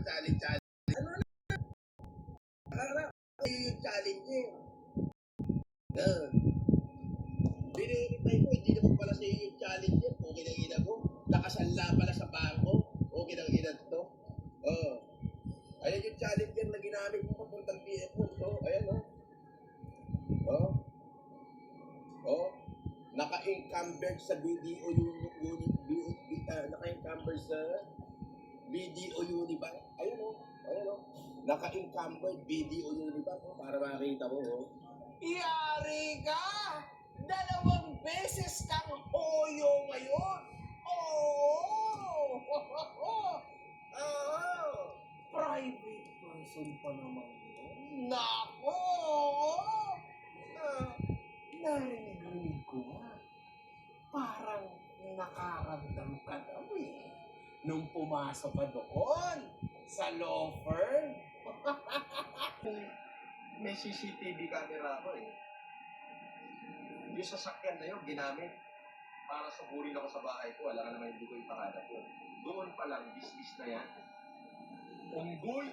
challenge. Ano na? Harap yung challenge eh. Biniripay ko, hindi naman pala sa yung challenge yan. Okay na ina ko. Nakasanla pala sa bangko. Okay na ina to. Oh. Ayan yung challenge yan na ginamit mo papuntang BFO. So, ayan o. Oh. Oh. Naka-encumbered sa BDO unit. Naka-encumbered sa BDO Unibank. Ayun o. Ayun o. Naka-encumbered BDO Unibank. Para makita mo o. Iyari ka! 2 beses kang hoyo ngayon! Oo! Private person pa naman yun. Nako! Narinig ko nga. Parang nakaramdam ka daw eh. Nung pumasok ka doon sa law firm. May CCTV camera ako eh. Yung sasakyan na yun, ginamit para suburin ako sa bahay ko. Alam ka naman hindi ko iparada ko. Doon pa lang, business na yan. Unggoy!